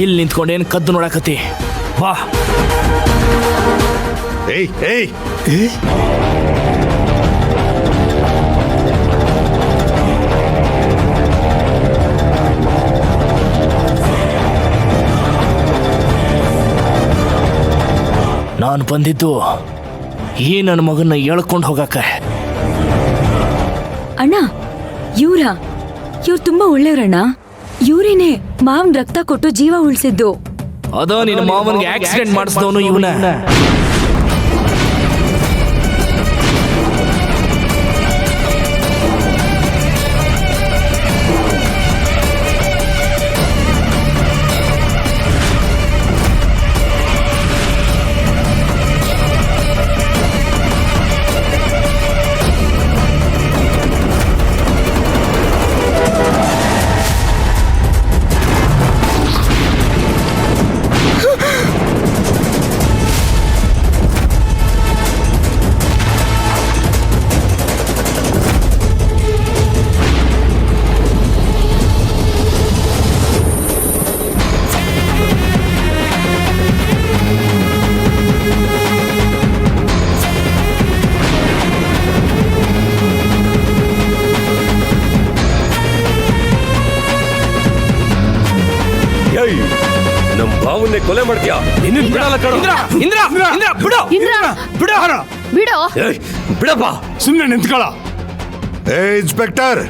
ಇಲ್ಲಿ ನಿಂತ್ಕೊಂಡೇನು ಕದ್ದು ನೋಡಕತ್ತಿ? ಬಾ. ಏಯ್ ಏಯ್ ನಾನು ಬಂದಿದ್ದು ಈ ನನ್ನ ಮಗನ್ನ ಎಳ್ಕೊಂಡು ಹೋಗಕ್ಕ. ಅಣ್ಣ, ಇವ್ರು ತುಂಬಾ ಒಳ್ಳೆಯವ್ರಣ್ಣ. ಇವ್ರೇನೆ ಮಾವನ್ ರಕ್ತ ಕೊಟ್ಟು ಜೀವ ಉಳಿಸಿದ್ದು. ಅದೋ ನಿನ್ನ ಮಾವನಿಗೆ ಆಕ್ಸಿಡೆಂಟ್ ಮಾಡಿಸಿದವನು ಇವನ. ನಮ್ ಭಾವನ್ನೇ ಕೊಲೆ ಮಾಡ್ತೀಯಾ? ಬಿಡಪ್ಪ, ಸುಮ್ಮನೆ ನಿಂತ್ಕೊಳ್ಳ. ಏ ಇನ್ಸ್ಪೆಕ್ಟರ್,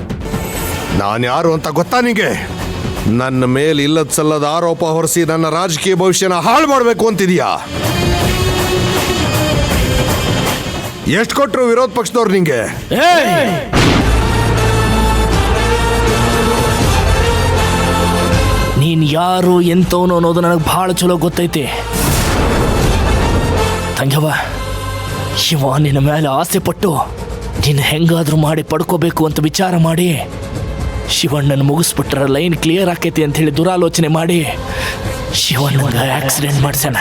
ನಾನು ಯಾರು ಅಂತ ಗೊತ್ತಾ ನಿಂಗೆ? ನನ್ನ ಮೇಲೆ ಇಲ್ಲದ ಸಲ್ಲದ ಆರೋಪ ಹೊರಿಸಿ ನನ್ನ ರಾಜಕೀಯ ಭವಿಷ್ಯನ ಹಾಳು ಮಾಡಬೇಕು ಅಂತಿದೀಯಾ? ಎಷ್ಟು ಕೊಟ್ರು ವಿರೋಧ ಪಕ್ಷದವ್ರು ನಿಂಗೆ? ನೀನ್ ಯಾರು ಎಂತವನು ಅನ್ನೋದು ನನಗೆ ಬಹಳ ಚಲೋ ಗೊತ್ತೈತಿ ತಂಗವ್ವ. ಶಿವ ನಿನ್ನ ಮೇಲೆ ಆಸೆ ಪಟ್ಟು ನಿನ್ನ ಹೆಂಗಾದ್ರೂ ಮಾಡಿ ಪಡ್ಕೋಬೇಕು ಅಂತ ವಿಚಾರ ಮಾಡಿ ಶಿವಣ್ಣನ ಮುಗಿಸ್ಬಿಟ್ರ ಲೈನ್ ಕ್ಲಿಯರ್ ಆಕೈತಿ ಅಂತ ಹೇಳಿ ದುರಾಲೋಚನೆ ಮಾಡಿ ಶಿವಣ್ಣ ಆಕ್ಸಿಡೆಂಟ್ ಮಾಡ್ಸ್ಯಾನ.